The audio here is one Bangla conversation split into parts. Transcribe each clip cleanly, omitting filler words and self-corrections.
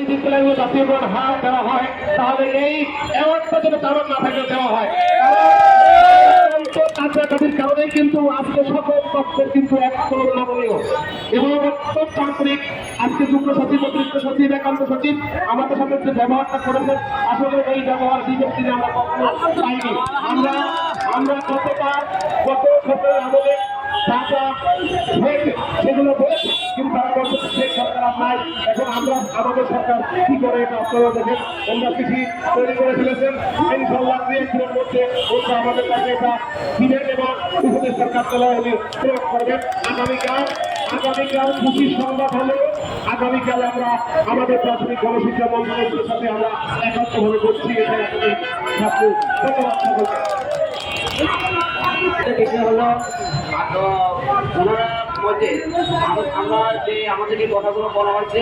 বিদ্যালয়গুলো জাতীয়করণ হার দেওয়া হয়, তাহলে এই অ্যাওয়ার্ডটা যেন কারণ না থাকে দেওয়া হয়। তাদের কারণে কিন্তু আজকে সকল তত্ত্বের কিন্তু এক নমনীয় এবং অত্যন্ত আন্তরিক। আজকে যুগ্ম সচিব, অতিরিক্ত সচিব, একান্ত সচিব আমাদের সাথে যে ব্যবহারটা করেছেন, আসলে এই ব্যবহার বিগত দিনে আমরা কখনো পাইনি। আমরা গত সরকার আমলে সেগুলো বলেছি, কিন্তু তারা বলছে সেই সরকার নাই। এখন আমরা আমাদের সরকার কি করে এটা আপনারা দেখেন, আমরা চিঠি তৈরি করে ফেলেছেন। ইনশাল্লাহ 2-1 দিনের মধ্যে আমাদের কাছে এটা দিবেন এবং উপদেষ্টার কার্যালয়ে উনি প্রয়োগ করবেন। আগামীকাল খুশির সংবাদ হলো, আগামীকাল আমরা আমাদের প্রাথমিক গণশিক্ষা মন্ত্রণালয়ের সাথে আমরা একাত্মভাবে করছি। এটাই আপনি ছাত্র ধন্যবাদ সকলকে। বিষয় হলো ওনারা মধ্যে আমরা যে আমাদেরকে কথাগুলো বলা হয়েছে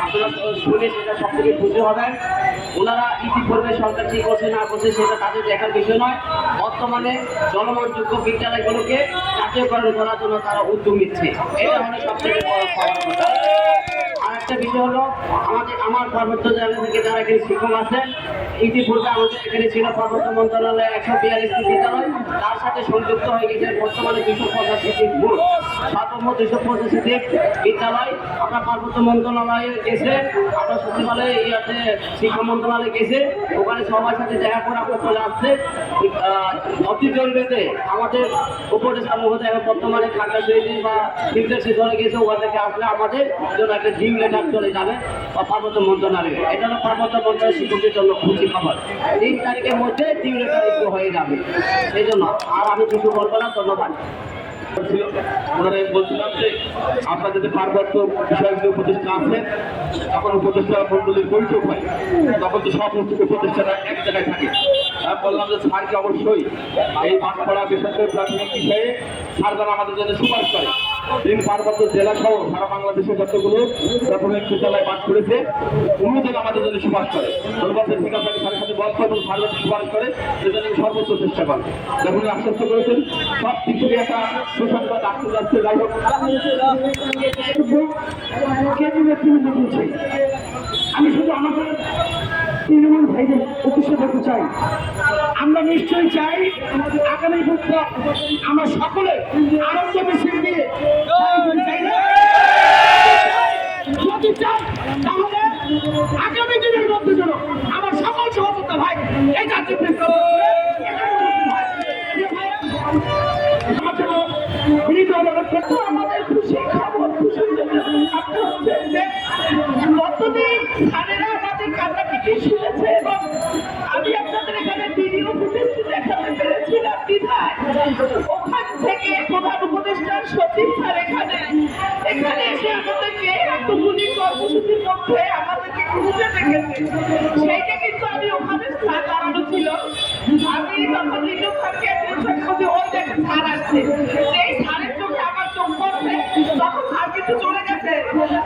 আপনারা শুনে সেটা সব থেকে খুশি হবেন। ওনারা ইতিপূর্বে সরকার কি করছে না করছে সেটা তাদের দেখার বিষয় নয়। বর্তমানে জনমনযোগ্য বিদ্যালয়গুলোকে জাতীয়করণ করার জন্য তারা উদ্যোগ নিচ্ছে, এটা হলো সব থেকে বড় পাওয়ার কথা। আর একটা বিষয় হলো আমার পার্বত্য জেলা থেকে যারা এখানে শিক্ষক আছেন, ইতিপূর্বে আমাদের এখানে ছিল পার্বত্য মন্ত্রণালয়ে 142টি বিদ্যালয়, তার সাথে সংযুক্ত হয়ে গেছে বর্তমানে 285টি মোট সর্বমোট 285টি বিদ্যালয়। আমরা পার্বত্য মন্ত্রণালয়ে গেছে, আমরা সচিবালয়ে শিক্ষা মন্ত্রণালয়ে গেছে, ওখানে সবার সাথে দেখা করে আমরা চলে আসছে। অতি জরুরিতে আমাদের উপদেষ্টা মহোদয় বর্তমানে খাগড়া শহীদ বা নির্দেশে চলে গেছে, ওখান থেকে আসলে আমাদের জন্য একটা ডিম লেটার চলে যাবে পার্বত্য মন্ত্রণালয়ে। এটা হলো পার্বত্য মন্ত্রণালয় শিক্ষকদের জন্য খুশি খবর। 3 তারিখের মধ্যে ডিম লেটার একটু হয়ে যাবে, সেই জন্য আর আমি কিছু বলবো না। ধন্যবাদ। ওনারা বলছিলাম যে আপনাদের যে পার্বত্য বিষয়গুলো উপদেষ্টা আছেন, তখন উপদেষ্টা মন্ডলীর বৈঠক হয়, তখন তো সব উপদেষ্টারা এক জায়গায় থাকে। বললাম যে স্যারকে অবশ্যই এই বাঁশপাড়া বেসরকারি প্রাথমিক বিষয়ে স্যার যেন আমাদের জন্য সুপারিশ করে। তিনি পার্বত্য জেলা সহ সারা বাংলাদেশের যতগুলো প্রাথমিক বিদ্যালয় পাঠ করেছে, উনি যেন আমাদের জন্য সুপারিশ করে। বলবো ঠিক আছে, স্যারের সাথে বলতে এবং স্যার যাতে সুপারিশ করে সেজন্য আমি সর্বোচ্চ চেষ্টা করবো। যখন আশ্বস্ত করেছেন সব কিছু একটা সুসংবাদ আসতে যাচ্ছে। যাই হোক, আমি শুধু আমাদের তৃণমূল ভাইদের উদ্দেশ্য করতে চাই, আমরা নিশ্চয়ই চাই আগামী বুধবার আমরা সকলে আনন্দ মিছিল দিয়ে যদি চাই, তাহলে আগামী দিনের মধ্যে যেন আমার সকল সহযোগিতা ভাই এই জাতীয় আমাদের খুশি খবর, খুশি কতদিন স্যারেরা আমাদের কান্নাকাটি শুনেছে এবং আমি আপনাদের এখানে ভিডিও ফুটেজ দেখাতে পেরেছিলাম বিধায় ওখান থেকে প্রধান উপদেষ্টার সচিব স্যার এখানে এসে আমাদেরকে এতগুলি কর্মসূচির মধ্যে আমাদেরকে খুঁজে দেখেছে। সেইটা কিন্তু আমি ওখানে স্যার দাঁড়ানো ছিল, আমি তখন লিটু স্যারকে ওই দেখে স্যার আসছে, সেই স্যারের চোখে আমার চোখ পড়ছে, তখন স্যার কিন্তু চলে গেছে।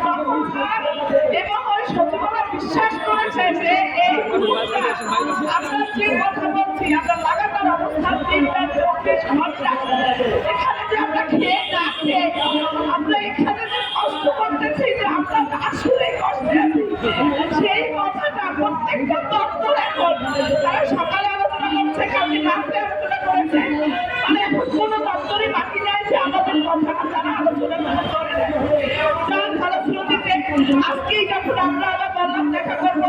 তখন স্যার এবং ওই সচিবালয় বিশ্বাস করেছে যে এই আমরা যে কথা বলছি, আমরা লাগাতার অবস্থান 3-24 ঘন্টা এখানে যে আমরা খেয়ে না খেয়ে আমরা এখানে যে কষ্ট করতেছি, যে আমরা আসলে কষ্টে আছি, সেই কথাটা প্রত্যেকটা দপ্তর এখন তারা সকালে আলোচনা করছে, কালকে রাত্রে আলোচনা করেছে, মানে এখন কোনো দপ্তরই বাকি নাই যে আমাদের কথাটা তারা আলোচনা করে। যার ফলশ্রুতিতে আজকেই যখন আমরা আবার বললাম দেখা করবো,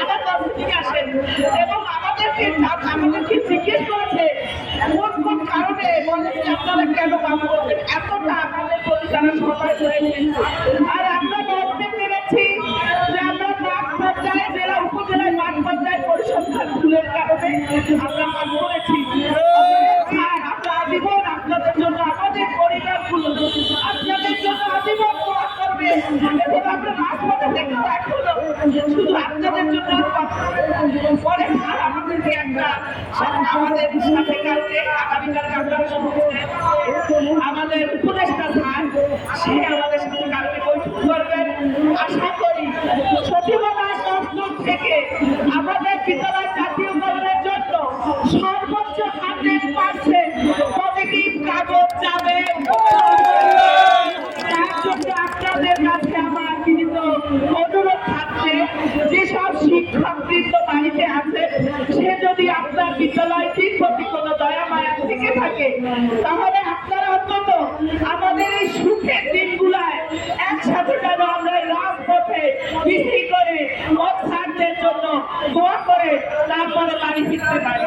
আবার 10 দিকে আসেন এবং আমাদেরকে জিজ্ঞেস করেছে কোন কোন কারণে বলেন যে আপনারা কেন কাজ করবেন, এতটা আমাদের প্রতি তারা সবাই করেছেন। আর আমরা বলতে পেরেছি যে আমরা মাঠ পর্যায়ে, জেলা উপজেলায় মাঠ পর্যায়ে পরিসংখ্যান ভুলের কারণে আমরা কাজ করেছি। আমরা আজীবন আপনাদের জন্য, আমাদের পরিবারগুলো আপনাদের জন্য আজীবন দোয়া করবে এবং আমরা রাজপথে দেখবো এখনো শুধু আপনাদের জন্য। পরে স্যার আমাদেরকে আমাদের সাথে কালকে আগামীকালকে আপনারা আমাদের উপদেষ্টা স্যার সে আমাদের সাথে কালকে বৈঠক করবেন। আশা করি সচিবালয় দপ্তর থেকে আমাদের বিদ্যালয় জাতীয়করণের জন্য সর্বোচ্চ 100% পজিটিভ কাগজ যাবে। আপনাদের কাছে আমার বিনীত অনুরোধ থাকবে শিক্ষকবৃন্দ বাড়িতে আছে, সে যদি আপনার বিদ্যালয়টির প্রতি কোনো দয়া মায়া থেকে থাকে, তাহলে আপনারা অন্তত আমাদের এই সুখের দিনগুলায় একসাথে যেন আমরা এই রাজপথে মিছিল করে পথ ছাড়দের জন্য দোয়া করে তারপরে বাড়ি ফিরতে পারি।